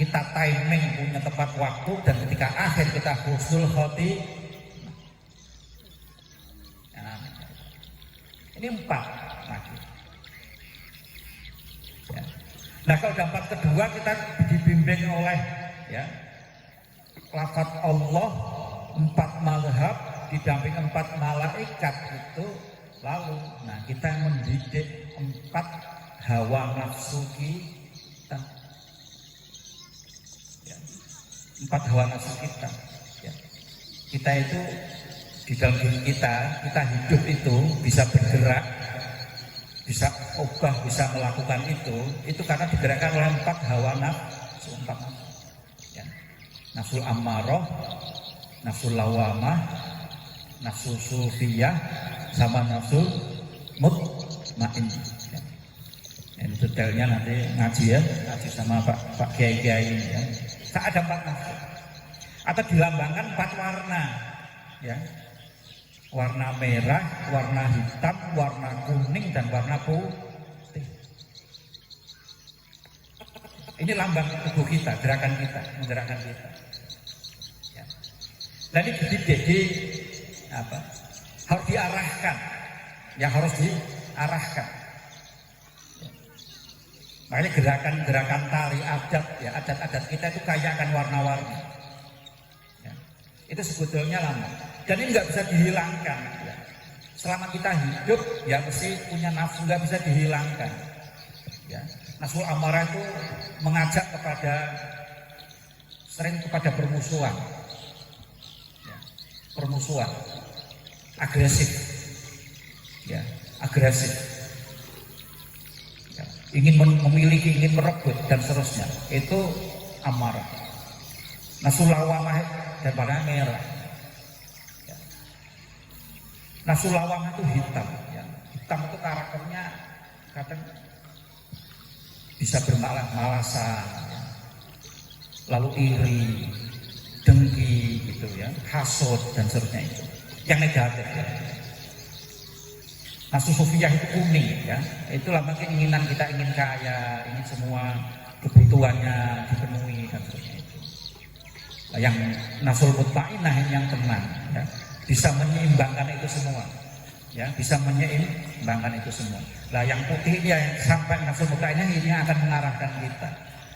Speaker 1: kita timing punya tepat waktu, dan ketika akhir kita husnul khotimah. Ya. Ini 4 lagi. Ya. Nah, kalau dampak kedua kita dibimbing oleh, ya, lafaz Allah, 4 mazhab didamping 4 malaikat itu, lalu nah kita mendidik 4 hawa nafsu kita, ya, 4 hawa nafsu kita, ya. Kita itu di dalam diri kita hidup itu bisa bergerak, bisa ubah, bisa melakukan itu karena digerakkan oleh 4 hawa nafsu, 4 nafsu, ya. Nafsul ammaroh, nafsul lawamah, nafsu sufiyah, sama nafsu mutmain. Ya. Ini detailnya nanti ngaji, ya, ngaji sama Pak Kiai ini, ya. Ada 4 nafsu, atau dilambangkan 4 warna, ya. Warna merah, warna hitam, warna kuning, dan warna putih. Ini lambang tubuh kita, gerakan kita, menggerakkan kita. Ya. Dan ini dididik, harus diarahkan, ya, harus diarahkan. Ya. Makanya gerakan-gerakan tari adat, ya, adat-adat kita itu kaya akan warna-warni. Ya. Itu sebetulnya lambang. Dan ini nggak bisa dihilangkan. Ya. Selama kita hidup, ya mesti punya nafsu, nggak bisa dihilangkan. Ya. Nafsu amarah itu mengajak sering kepada permusuhan, ya. Permusuhan, agresif, ya, agresif. Ya. Ingin memiliki, ingin merebut, dan seterusnya. Itu amarah. Nafsu lawamah dan warna merah. Nafsu lawamah itu hitam, ya. Hitam itu karakternya kadang bisa bermalas-malasan, ya. Lalu iri, dengki, gitu, ya, hasut, dan seterusnya itu. Yang negatif, ya. Nafsu sufiyah itu kuning, ya. Itu lambang keinginan kita, ingin kaya, ingin semua kebutuhannya dipenuhi, dan seterusnya itu. Yang nafsul mutmainah yang tenang, ya. Bisa menyeimbangkan itu semua, ya, bisa menyeimbangkan itu semua. Nah, yang putih ini yang sampai nafsu mutmainah ini akan mengarahkan kita.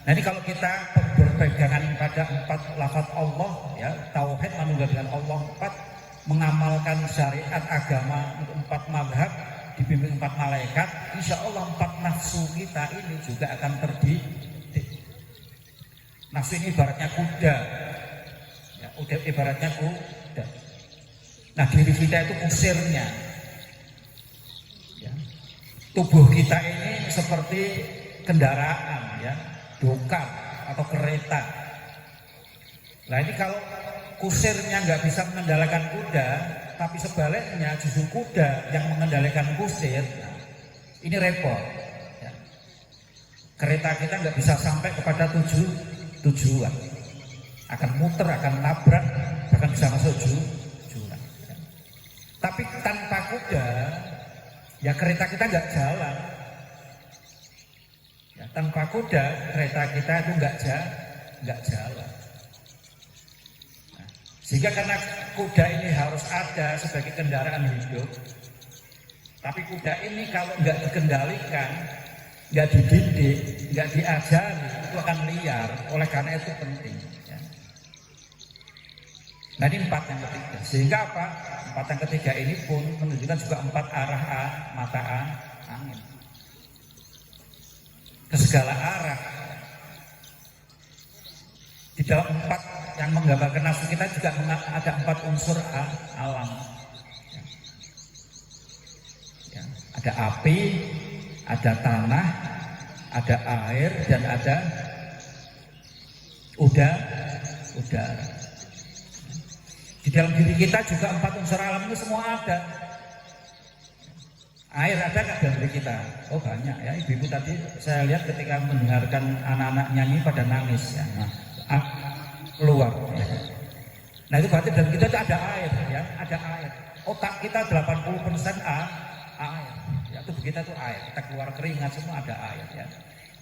Speaker 1: Nah, ini kalau kita berpegangan pada 4 lafaz Allah, ya, tauhid menunggalkan Allah 4, mengamalkan syariat agama untuk 4 mazhab, dibimbing 4 malaikat, insya Allah 4 nafsu kita ini juga akan terdidik. Nafsu ini ibaratnya kuda, ya, ibaratnya kuda. Nah, diri kita itu kusirnya, ya. Tubuh kita ini seperti kendaraan, ya, dokar atau kereta. Nah, ini kalau kusirnya nggak bisa mengendalikan kuda, tapi sebaliknya justru kuda yang mengendalikan kusir, nah, ini repot, ya. Kereta kita nggak bisa sampai kepada tujuan, akan muter, akan nabrak, bahkan bisa masuk jurang. Tapi tanpa kuda, ya kereta kita nggak jalan. Ya, tanpa kuda, kereta kita itu nggak jalan. Nah, sehingga karena kuda ini harus ada sebagai kendaraan hidup, tapi kuda ini kalau nggak dikendalikan, nggak dididik, nggak diajari, itu akan liar. Oleh karena itu penting. Ya. Nah, ini 4 yang ketiga. Sehingga apa? 4 yang ketiga ini pun menunjukkan juga 4 arah mata angin. Ke segala arah. Di dalam 4 yang menggambarkan nafsu kita juga ada 4 unsur alam. Ya. Ada api, ada tanah, ada air, dan ada udara. Di dalam diri kita juga 4 unsur alam itu semua ada. Air ada nggak dalam diri kita? Oh banyak ya. Ibu-ibu tadi saya lihat ketika mendengarkan anak-anak nyanyi pada nangis ya. Nah, keluar. Ya. Nah itu berarti dalam kita itu ada air ya, ada air. Otak kita 80% air. Ya, tubuh kita itu air. Kita keluar keringat semua ada air ya.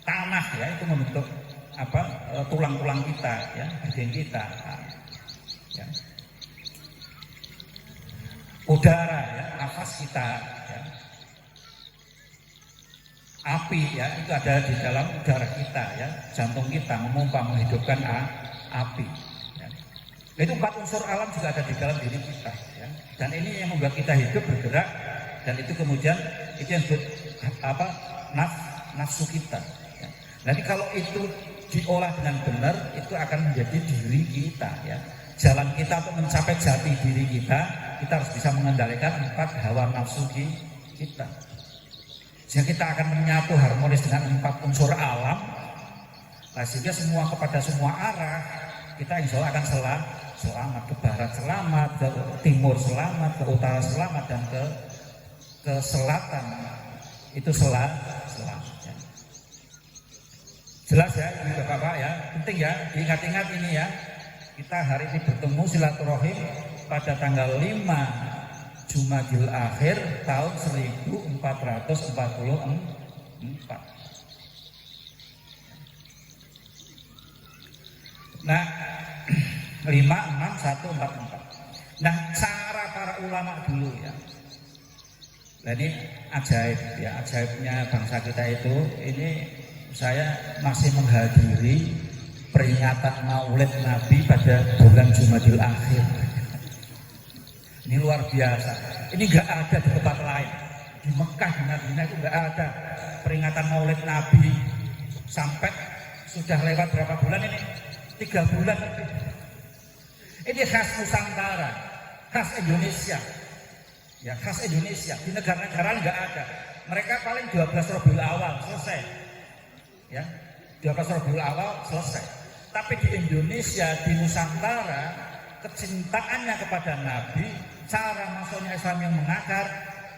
Speaker 1: Tanah ya itu membentuk tulang-tulang kita ya, bagian kita. Ya. Udara ya, nafas kita ya. Api ya itu ada di dalam udara kita ya, jantung kita memompa menghidupkan api ya. Itu 4 unsur alam juga ada di dalam diri kita ya. Dan ini yang membuat kita hidup bergerak, dan itu kemudian itu yang disebut nafsu kita ya. Jadi kalau itu diolah dengan benar itu akan menjadi diri kita ya. Jalan kita untuk mencapai jati diri kita harus bisa mengendalikan 4 hawa nafsu kita. Sehingga kita akan menyatu harmonis dengan 4 unsur alam. Nah, sehingga kepada semua arah kita insya Allah akan selamat, ke barat selamat, ke timur selamat, ke utara selamat, dan ke selatan itu selamat ya. Jelas ya ini Bapak ya, penting ya diingat-ingat ini ya. Kita hari ini bertemu silaturahim pada tanggal 5 Jumadil Akhir tahun 1444. Nah, 56144. Nah, cara para ulama dulu ya. Nah, ini ajaib ya, ajaibnya bangsa kita itu. Ini saya masih menghadiri peringatan Maulid Nabi pada bulan Jumadil Akhir. Ini luar biasa. Ini nggak ada di tempat lain. Di Mekah, di Madinah itu nggak ada peringatan Maulid Nabi. Sampai sudah lewat berapa bulan ini? 3 bulan. Ini khas Nusantara, khas Indonesia. Ya khas Indonesia. Di negara-negara nggak ada. Mereka paling 12 Rabiul Awal selesai. Ya, 12 Rabiul Awal selesai. Tapi di Indonesia, di Nusantara, kecintaannya kepada Nabi, cara masuknya Islam yang mengakar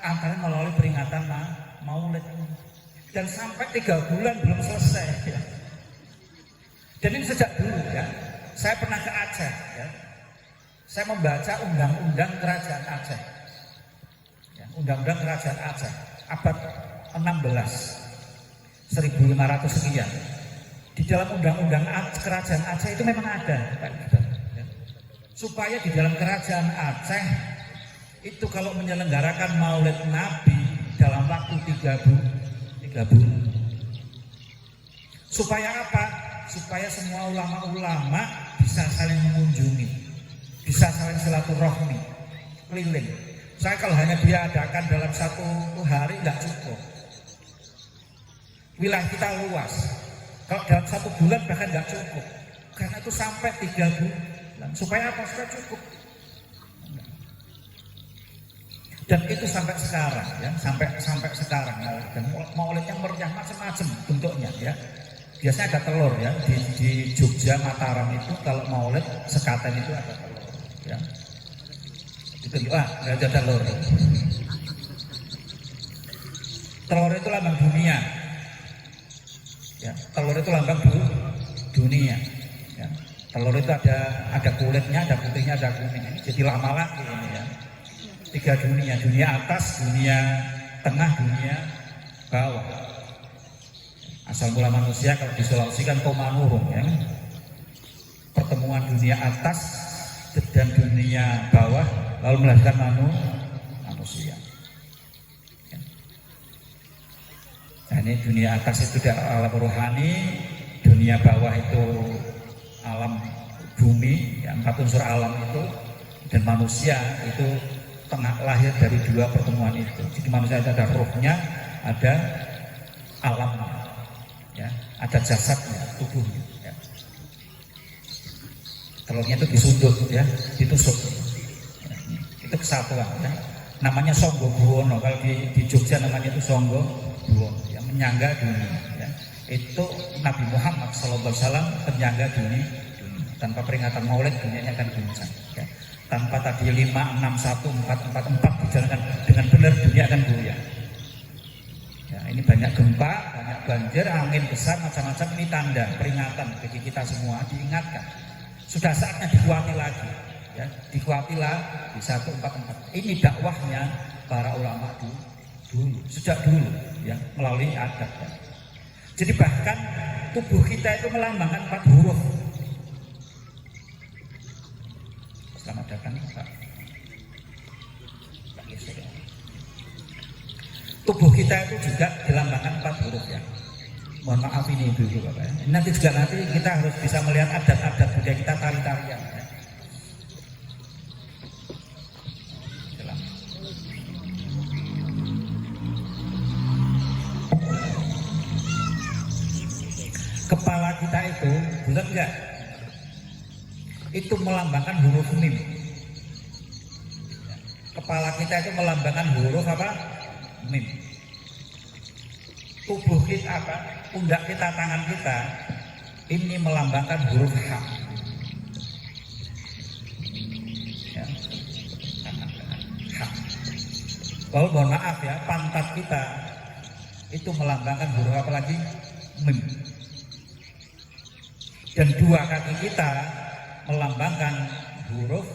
Speaker 1: antara melalui peringatan Maulid, dan sampai 3 bulan belum selesai ya. Dan ini sejak dulu ya. Saya pernah ke Aceh ya. Saya membaca undang-undang kerajaan Aceh ya, undang-undang kerajaan Aceh abad 16 1500 sekian. Di dalam undang-undang kerajaan Aceh itu memang ada gitu. Supaya di dalam kerajaan Aceh itu kalau menyelenggarakan Maulid Nabi dalam waktu 3 bulan. Supaya apa? Supaya semua ulama-ulama bisa saling mengunjungi, bisa saling silaturahmi, keliling. Saya kalau hanya diadakan dalam 1 hari nggak cukup. Wilayah kita luas. Kalau dalam 1 bulan bahkan nggak cukup. Karena itu sampai 3 bulan. Supaya apa? Supaya cukup. Dan itu sampai sekarang ya, sampai sekarang. Dan maulidnya meriah macam-macam bentuknya ya. Biasanya ada telur ya, di Jogja, Mataram itu kalau maulid sekaten itu ada telur ya. Itu ada telur. Telur itu lambang dunia. Ya, telur itu lambang dunia. Ya. Telur itu ada kulitnya, ada putihnya, ada kuningnya. Jadi lama lagi ini ya. 3 dunia, dunia atas, dunia tengah, dunia bawah. Asal mula manusia kalau di Sulawesi kan Komanurung ya. Pertemuan dunia atas dan dunia bawah lalu melahirkan manusia. Ya. Nah, ini dunia atas itu alam rohani, dunia bawah itu alam bumi, ya, 4 unsur alam itu, dan manusia itu tengah lahir dari 2 pertemuan itu. Jadi manusia itu ada rohnya, ada alamnya, ya, ada jasadnya, tubuhnya. Ya. Telurnya itu disundut, ya, ditusuk. Ya, itu kesatuan. Ya. Namanya Songgo Buwono. Kalau di Jogja namanya itu Songgo Buwono, ya, menyangga dunia. Ya. Itu Nabi Muhammad SAW penyangga dunia. Tanpa peringatan Maulid dunianya akan guncang. Ya. Tanpa tadi 5, 6, 1, 4, 4, 4 dijalankan dengan benar, dunia akan goyah. ini banyak gempa, banyak banjir, angin besar, macam-macam. Ini tanda peringatan bagi kita semua, diingatkan. Sudah saatnya dikuati lagi, ya, dikuatilah di 144. Ini dakwahnya para ulama dulu, sejak dulu, ya, melalui adab. Ya. Jadi bahkan tubuh kita itu melambangkan 4 huruf. Selamat datang, Pak. Tubuh kita itu juga dilambangkan 4 huruf, ya. Mohon maaf ini dulu, Bapak, ya. Nanti kita harus bisa melihat adat-adat budaya kita, tari-tarian, ya. Kepala kita itu, bulat enggak? Itu melambangkan huruf mim. Kepala kita itu melambangkan huruf apa? Mim. Tubuh kita apa? Pundak kita, tangan kita ini melambangkan huruf H. Ya. H. Lalu mohon maaf ya, pantat kita itu melambangkan huruf apa lagi? Mim. Dan 2 kaki kita melambangkan huruf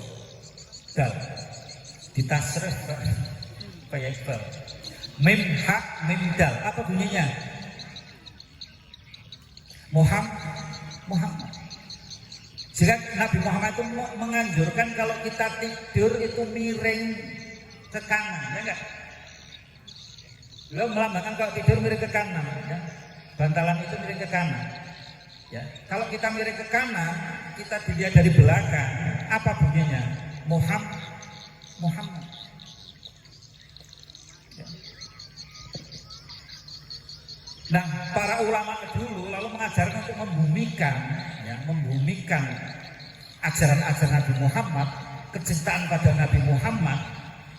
Speaker 1: dal. Ditasrif kayak Iqbal. Mim hak mim dal. Apa bunyinya? Muhammad. Jika Nabi Muhammad itu menganjurkan kalau kita tidur itu miring ke kanan, ya enggak? Beliau melambangkan kalau tidur miring ke kanan, ya. Bantalan itu miring ke kanan. Ya, kalau kita miring ke kanan, kita dilihat dari belakang, apa bunyinya? Muhammad. Ya. Nah, para ulama dulu lalu mengajarkan untuk membumikan ajaran-ajaran Nabi Muhammad, kecintaan pada Nabi Muhammad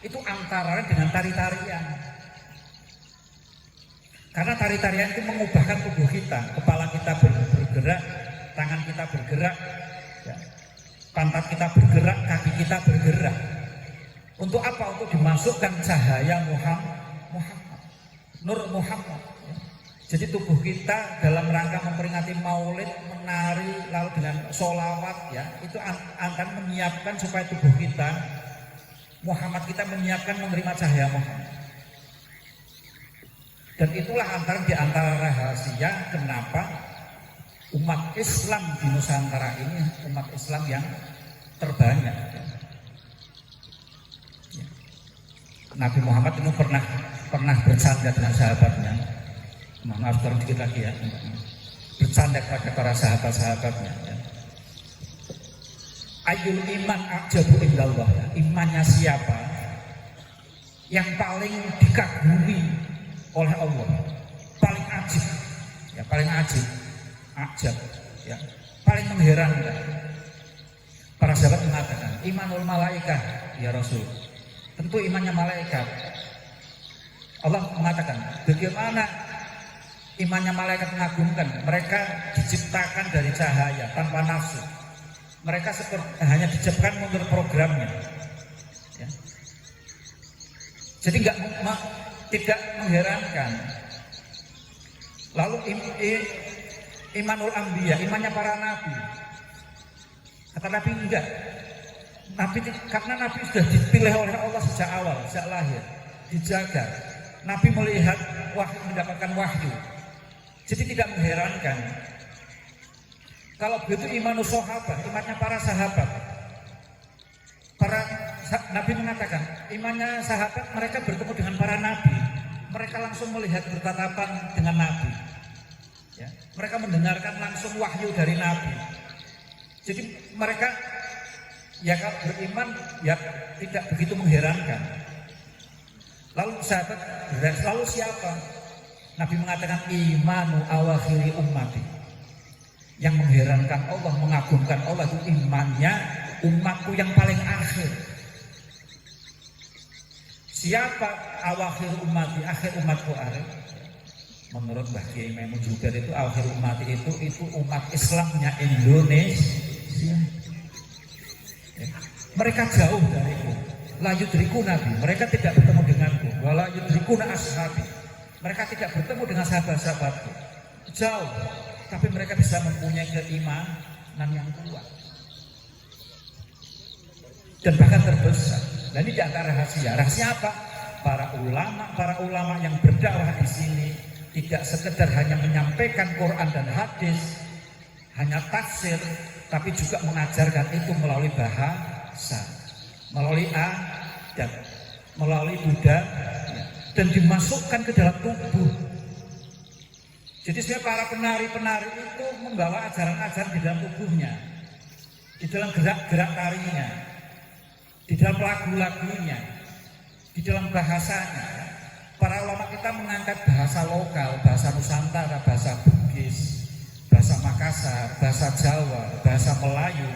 Speaker 1: itu antara dengan tari-tarian. Karena tari-tarian itu mengubahkan tubuh kita, kepala kita bergerak, tangan kita bergerak, ya. Pantat kita bergerak, kaki kita bergerak. Untuk apa? Untuk dimasukkan cahaya Muhammad, Nur Muhammad. Ya. Jadi tubuh kita dalam rangka memperingati Maulid, menari, lalu dengan sholawat, ya, itu akan menyiapkan supaya tubuh kita, Muhammad kita menyiapkan menerima cahaya Muhammad. Dan itulah di antara rahasia kenapa umat Islam di Nusantara ini umat Islam yang terbanyak. Ya. Nabi Muhammad itu pernah bercanda dengan sahabatnya. Maaf turun dikit lagi ya. Bercanda kepada para sahabat-sahabatnya. Ya. Ayyul iman ajabu indallah. Ya. Imannya siapa yang paling dikagumi oleh Allah, paling ajib, ya, paling ajib, ya, paling mengherankan. Para sahabat mengatakan, imanul malaikat, ya Rasul. Tentu imannya malaikat. Allah mengatakan, bagaimana imannya malaikat mengagumkan? Mereka diciptakan dari cahaya tanpa nafsu. Mereka hanya diciptakan menurut programnya. Ya. Jadi tidak mengherankan. Lalu imanul anbiya, imannya para nabi. Kata Nabi enggak. Karena Nabi sudah dipilih oleh Allah sejak awal, sejak lahir, dijaga. Nabi melihat mendapatkan wahyu. Jadi tidak mengherankan. Kalau begitu imanus sahabat, imannya para sahabat. Nabi mengatakan, imannya sahabat mereka bertemu dengan para nabi. Mereka langsung melihat bertatapan dengan nabi. Ya, mereka mendengarkan langsung wahyu dari nabi. Jadi mereka ya kalau beriman ya tidak begitu mengherankan. Lalu sahabat, lalu siapa? Nabi mengatakan imanu awakhiri ummati. Yang mengherankan Allah, mengagumkan Allah itu imannya umatku yang paling akhir. Siapa awakhir umati, akhir umatku akhir? Menurut Mbah Kiai Maimun Jubair itu akhir umati itu umat Islamnya Indonesia. Ya. Mereka jauh dariku. La yudriku Nabi, mereka tidak bertemu denganku. Wala yudriku na ashabi. Mereka tidak bertemu dengan sahabat-sahabatku, jauh, tapi mereka bisa mempunyai keimanan yang kuat dan bahkan terbesar. Dan ini di antara rahasia. Rahasia apa? Para ulama yang berdakwah di sini tidak sekedar hanya menyampaikan Quran dan hadis, hanya tafsir, tapi juga mengajarkan itu melalui bahasa, melalui adat, melalui budaya, dan dimasukkan ke dalam tubuh. Jadi sebenarnya para penari-penari itu membawa ajaran-ajaran di dalam tubuhnya, di dalam gerak-gerak tarinya, di dalam lagu-lagunya, di dalam bahasanya. Para ulama kita mengangkat bahasa lokal, bahasa Nusantara, bahasa Bugis, bahasa Makassar, bahasa Jawa, bahasa Melayu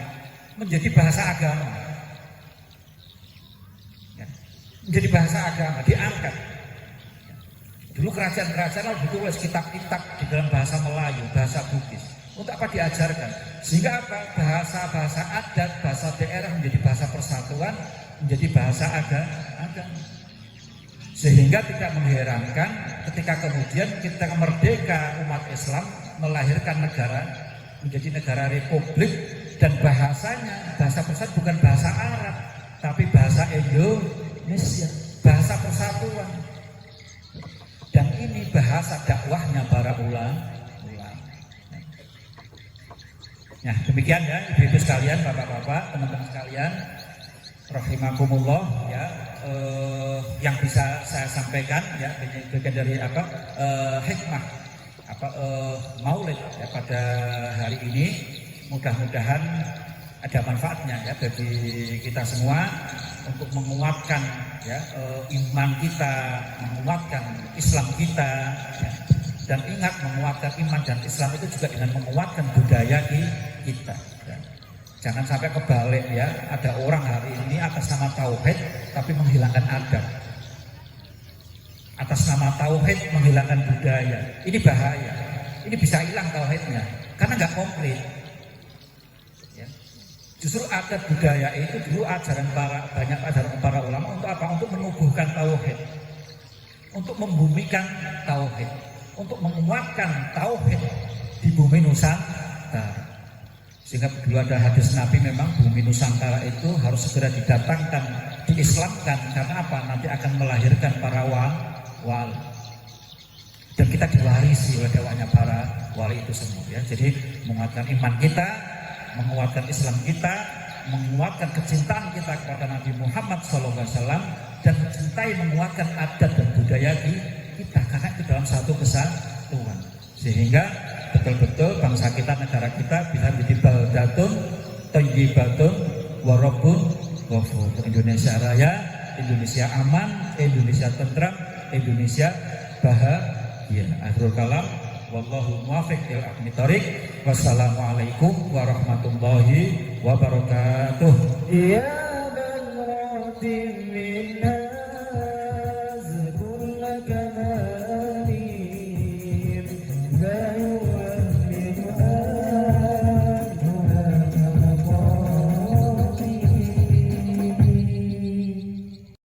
Speaker 1: menjadi bahasa agama. Ya, menjadi bahasa agama, diangkat. Ya. Dulu kerajaan-kerajaan lalu ditulis kitab-kitab di dalam bahasa Melayu, bahasa Bugis. Untuk apa diajarkan? Sehingga apa? Bahasa-bahasa adat, bahasa daerah menjadi bahasa persatuan, menjadi bahasa agama. Sehingga tidak mengherankan ketika kemudian kita merdeka umat Islam melahirkan negara menjadi negara republik, dan bahasanya bahasa persatuan bukan bahasa Arab tapi bahasa Indonesia, bahasa persatuan. Dan ini bahasa dakwahnya para ulama. Nah, demikian ya ibu-ibu sekalian, bapak-bapak, teman-teman sekalian, rahimakumullah ya, yang bisa saya sampaikan ya, bagian dari hikmah Maulid ya, pada hari ini. Mudah-mudahan ada manfaatnya ya bagi kita semua untuk menguatkan ya iman kita, menguatkan Islam kita ya. Dan ingat, menguatkan iman dan Islam itu juga dengan menguatkan budaya kita ya. Jangan sampai kebalik ya, ada orang hari ini atas nama tauhid tapi menghilangkan adab, atas nama tauhid menghilangkan budaya. Ini bahaya, ini bisa hilang tauhidnya karena nggak komplit ya. Justru adat budaya itu dulu banyak ajaran para ulama untuk apa? Untuk menubuhkan tauhid, untuk membumikan tauhid, untuk menguatkan tauhid di bumi Nusantara. Sehingga dulu ada hadis Nabi, memang bumi Nusantara itu harus segera didatangkan, diislamkan, karena apa? Nanti akan melahirkan para wali. Dan kita diwarisi oleh dakwahnya para wali itu semua ya. Jadi menguatkan iman kita, menguatkan Islam kita, menguatkan kecintaan kita kepada Nabi Muhammad SAW, dan mencintai, menguatkan adat dan budaya kita, karena itu dalam satu kesatuan. Sehingga betul-betul bangsa kita, negara kita bisa menjadi baldatun thayyibatun wa rabbun ghafur. Indonesia raya, Indonesia aman, Indonesia tentram, Indonesia bahagia. Akhirul kalam, wallahu muwaffiq ila aqwamit thoriq. Wassalamualaikum warahmatullahi wabarakatuh. Ya